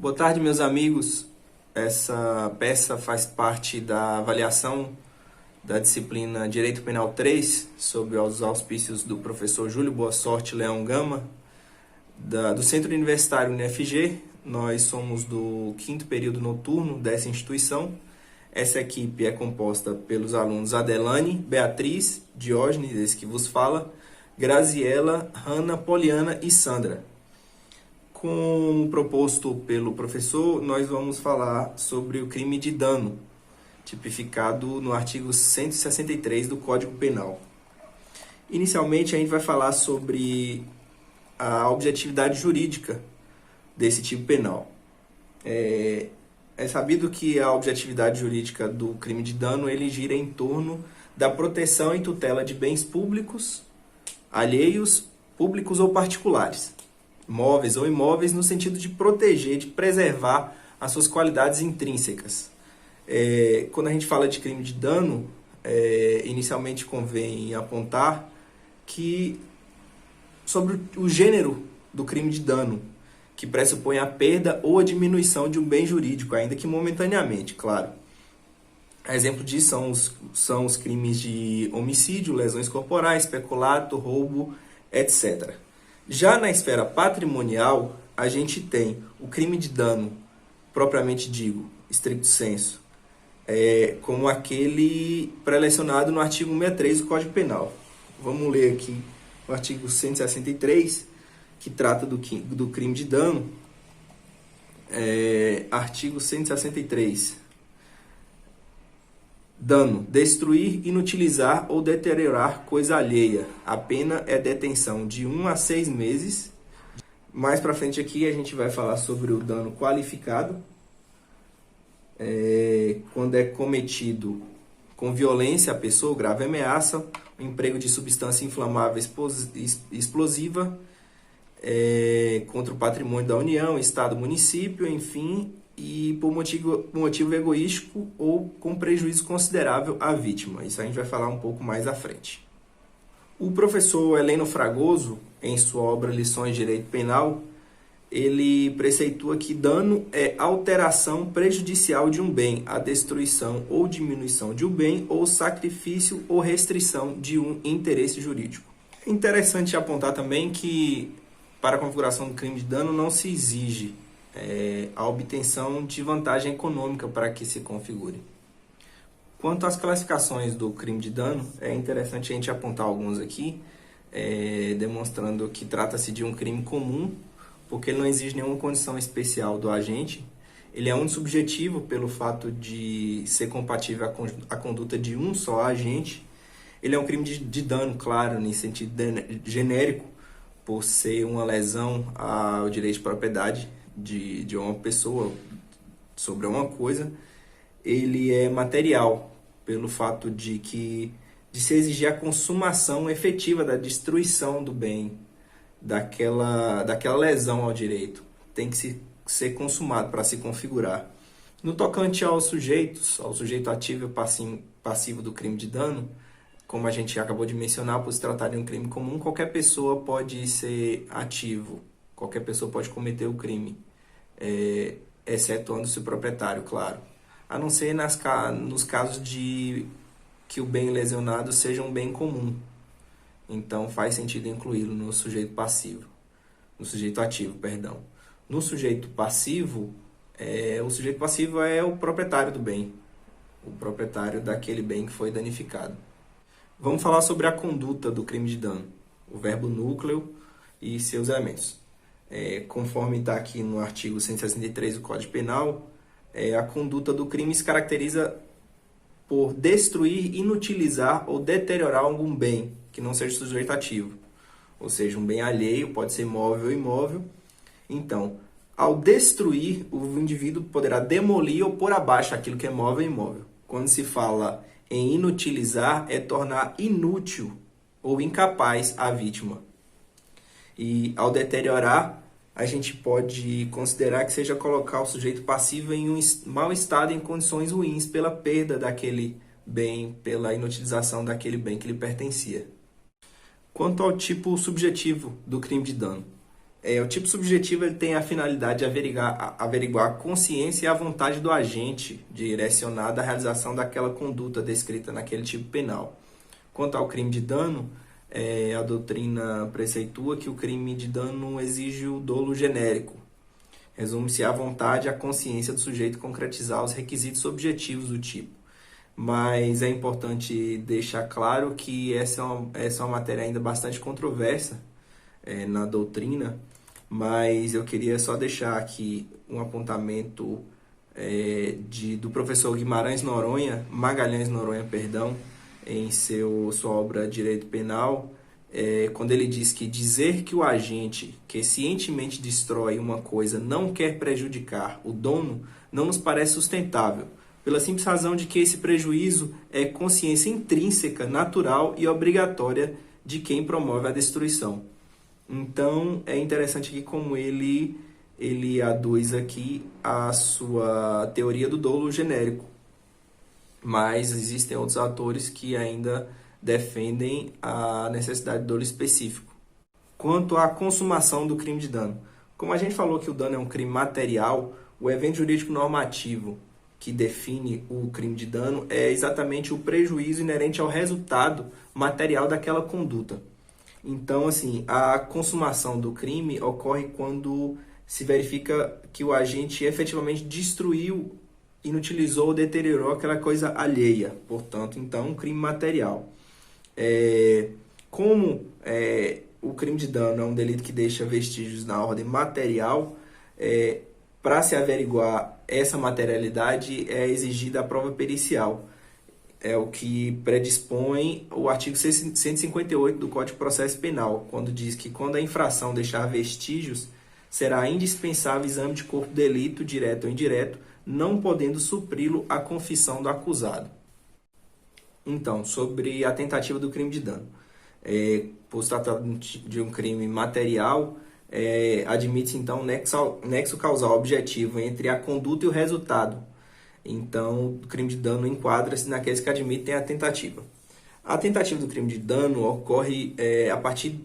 Boa tarde, meus amigos. Essa peça faz parte da avaliação da disciplina Direito Penal 3, sob os auspícios do professor Júlio Boa Sorte Leão Gama, do Centro Universitário UniFG. Nós somos do 5º período noturno dessa instituição. Essa equipe é composta pelos alunos Adelane, Beatriz, Diógenes, esse que vos fala, Graziela, Hanna, Poliana e Sandra. Como proposto pelo professor, nós vamos falar sobre o crime de dano, tipificado no artigo 163 do Código Penal. Inicialmente, a gente vai falar sobre a objetividade jurídica desse tipo penal. É sabido que a objetividade jurídica do crime de dano ele gira em torno da proteção e tutela de bens públicos, alheios, públicos ou particulares, móveis ou imóveis, no sentido de proteger, de preservar as suas qualidades intrínsecas. Quando a gente fala de crime de dano, inicialmente convém apontar que sobre o gênero do crime de dano, que pressupõe a perda ou a diminuição de um bem jurídico, ainda que momentaneamente, claro. Exemplo disso são os crimes de homicídio, lesões corporais, peculato, roubo, etc. Já na esfera patrimonial, a gente tem o crime de dano, propriamente digo, stricto sensu, como aquele pré-lecionado no artigo 163 do Código Penal. Vamos ler aqui o artigo 163, que trata do crime de dano. Artigo 163. Dano: destruir, inutilizar ou deteriorar coisa alheia. A pena é detenção de 1 a 6 meses. Mais para frente aqui a gente vai falar sobre o dano qualificado. Quando é cometido com violência à pessoa, grave ameaça, o emprego de substância inflamável explosiva, contra o patrimônio da União, Estado, município, enfim, e por motivo egoístico ou com prejuízo considerável à vítima. Isso a gente vai falar um pouco mais à frente. O professor Heleno Fragoso, em sua obra Lições de Direito Penal, ele preceitua que dano é alteração prejudicial de um bem, a destruição ou diminuição de um bem, ou sacrifício ou restrição de um interesse jurídico. É interessante apontar também que, para a configuração do crime de dano, não se exige a obtenção de vantagem econômica para que se configure. Quanto às classificações do crime de dano, é interessante a gente apontar alguns aqui, demonstrando que trata-se de um crime comum, porque ele não exige nenhuma condição especial do agente. Ele é unisubjetivo pelo fato de ser compatível à conduta de um só agente. Ele é um crime de dano, claro, em sentido genérico, por ser uma lesão ao direito de propriedade de uma pessoa sobre uma coisa. Ele é material, pelo fato de se exigir a consumação efetiva da destruição do bem, daquela lesão ao direito. Tem que ser consumado para se configurar. No tocante aos sujeitos, ao sujeito ativo e passivo do crime de dano, como a gente acabou de mencionar, por se tratar de um crime comum, qualquer pessoa pode ser ativo, qualquer pessoa pode cometer o crime, excetuando-se o proprietário, claro. A não ser nos casos de que o bem lesionado seja um bem comum. Então faz sentido incluí-lo no sujeito passivo, no sujeito ativo, perdão. No sujeito passivo, o sujeito passivo é o proprietário do bem, o proprietário daquele bem que foi danificado. Vamos falar sobre a conduta do crime de dano, o verbo núcleo e seus elementos. Conforme está aqui no artigo 163 do Código Penal, a conduta do crime se caracteriza por destruir, inutilizar ou deteriorar algum bem que não seja sujeito ativo, ou seja, um bem alheio, pode ser móvel ou imóvel. Então, ao destruir, o indivíduo poderá demolir ou pôr abaixo aquilo que é móvel e imóvel. Quando se fala em inutilizar, é tornar inútil ou incapaz a vítima. E ao deteriorar, a gente pode considerar que seja colocar o sujeito passivo em um mau estado, em condições ruins, pela perda daquele bem, pela inutilização daquele bem que lhe pertencia. Quanto ao tipo subjetivo do crime de dano, O tipo subjetivo ele tem a finalidade de averiguar a consciência e a vontade do agente direcionada à realização daquela conduta descrita naquele tipo penal. Quanto ao crime de dano, a doutrina preceitua que o crime de dano exige o dolo genérico. Resume-se à vontade e à consciência do sujeito concretizar os requisitos objetivos do tipo. Mas é importante deixar claro que essa é uma matéria ainda bastante controversa na doutrina, mas eu queria só deixar aqui um apontamento do professor Magalhães Noronha, perdão, em sua obra Direito Penal, quando ele diz que dizer que o agente que cientemente destrói uma coisa não quer prejudicar o dono não nos parece sustentável, pela simples razão de que esse prejuízo é consciência intrínseca, natural e obrigatória de quem promove a destruição. Então, é interessante aqui como ele aduz aqui a sua teoria do dolo genérico. Mas existem outros autores que ainda defendem a necessidade de dolo específico. Quanto à consumação do crime de dano. Como a gente falou que o dano é um crime material, o evento jurídico normativo que define o crime de dano é exatamente o prejuízo inerente ao resultado material daquela conduta. Então, assim, a consumação do crime ocorre quando se verifica que o agente efetivamente destruiu, inutilizou ou deteriorou aquela coisa alheia. Portanto, então, um crime material. Como o crime de dano é um delito que deixa vestígios na ordem material, para se averiguar essa materialidade é exigida a prova pericial. É o que predispõe o artigo 158 do Código de Processo Penal, quando diz que quando a infração deixar vestígios, será indispensável exame de corpo de delito, direto ou indireto, não podendo supri-lo a confissão do acusado. Então, sobre a tentativa do crime de dano. Por se tratar de um crime material, admite-se então nexo causal objetivo entre a conduta e o resultado. Então, o crime de dano enquadra-se naqueles que admitem a tentativa. A tentativa do crime de dano ocorre a partir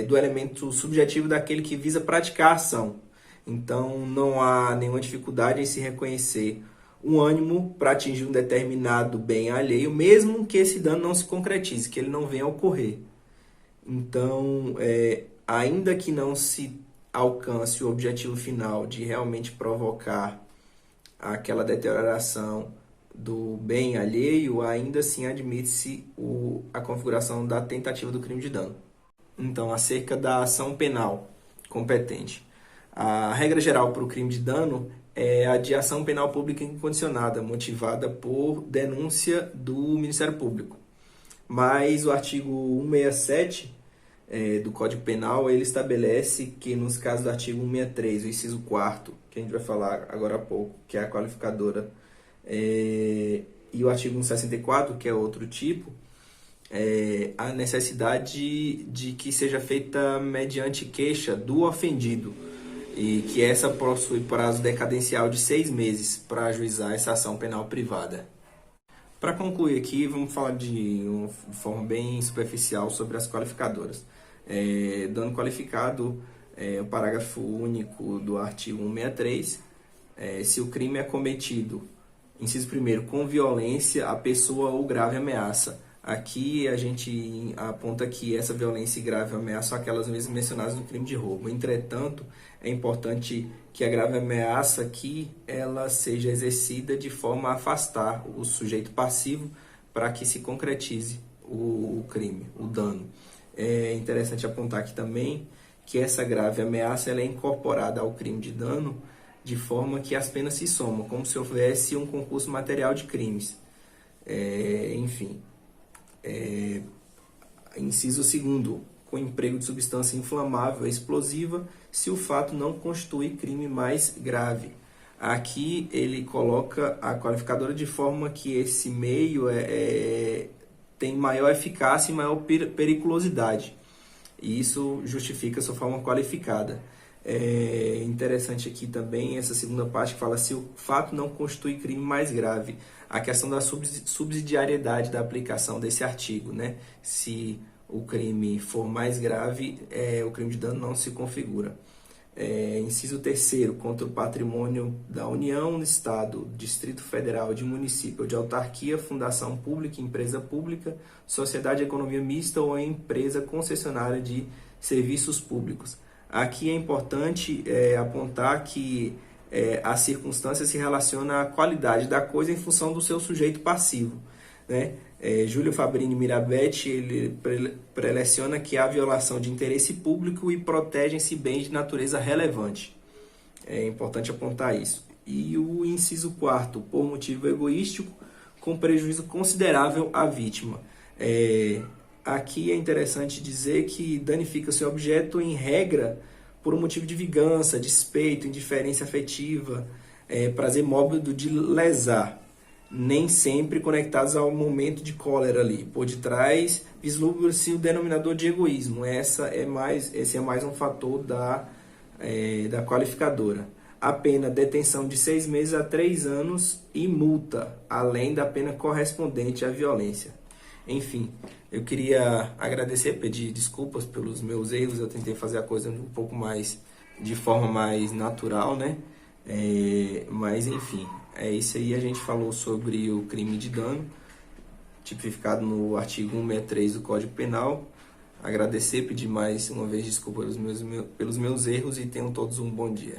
do elemento subjetivo daquele que visa praticar a ação. Então, não há nenhuma dificuldade em se reconhecer um ânimo para atingir um determinado bem alheio, mesmo que esse dano não se concretize, que ele não venha a ocorrer. Então, ainda que não se alcance o objetivo final de realmente provocar aquela deterioração do bem alheio, ainda assim admite-se a configuração da tentativa do crime de dano. Então, acerca da ação penal competente. A regra geral para o crime de dano é a de ação penal pública incondicionada, motivada por denúncia do Ministério Público. Mas o artigo 167 do Código Penal, ele estabelece que nos casos do artigo 163, o inciso 4º, que a gente vai falar agora há pouco, que é a qualificadora, e o artigo 164, que é outro tipo, a necessidade de que seja feita mediante queixa do ofendido, e que essa possui prazo decadencial de 6 meses para ajuizar essa ação penal privada. Para concluir aqui, vamos falar de uma forma bem superficial sobre as qualificadoras. Dano qualificado, o parágrafo único do artigo 163, se o crime é cometido, inciso 1º, com violência à pessoa ou grave ameaça. Aqui a gente aponta que essa violência e grave ameaça são aquelas mesmas mencionadas no crime de roubo. Entretanto, é importante que a grave ameaça aqui ela seja exercida de forma a afastar o sujeito passivo para que se concretize o crime, o dano. É interessante apontar aqui também que essa grave ameaça ela é incorporada ao crime de dano de forma que as penas se somam, como se houvesse um concurso material de crimes. Inciso 2º, com emprego de substância inflamável ou explosiva, se o fato não constitui crime mais grave. Aqui ele coloca a qualificadora de forma que esse meio tem maior eficácia e maior periculosidade. E isso justifica a sua forma qualificada. É interessante aqui também essa segunda parte que fala se o fato não constitui crime mais grave. A questão da subsidiariedade da aplicação desse artigo, né? Se o crime for mais grave, o crime de dano não se configura. Inciso terceiro, contra o patrimônio da União, Estado, Distrito Federal, de município ou de autarquia, fundação pública, empresa pública, sociedade de economia mista ou empresa concessionária de serviços públicos. Aqui é importante apontar que a circunstância se relaciona à qualidade da coisa em função do seu sujeito passivo, né? Júlio Fabrini Mirabete ele preleciona que há violação de interesse público e protegem-se bens de natureza relevante. É importante apontar isso. E o inciso quarto, por motivo egoístico, com prejuízo considerável à vítima. Aqui é interessante dizer que danifica-se o objeto em regra por um motivo de vingança, despeito, indiferença afetiva, prazer mórbido de lesar, nem sempre conectados ao momento de cólera ali. Por detrás, vislumbra-se o denominador de egoísmo. Esse é mais um fator da qualificadora. A pena, detenção de 6 meses a 3 anos e multa, além da pena correspondente à violência. Enfim, eu queria agradecer, pedir desculpas pelos meus erros. Eu tentei fazer a coisa um pouco mais, de forma mais natural, né? Mas enfim, é isso aí. A gente falou sobre o crime de dano, tipificado no artigo 163 do Código Penal. Agradecer, pedir mais uma vez desculpa pelos meus erros e tenham todos um bom dia.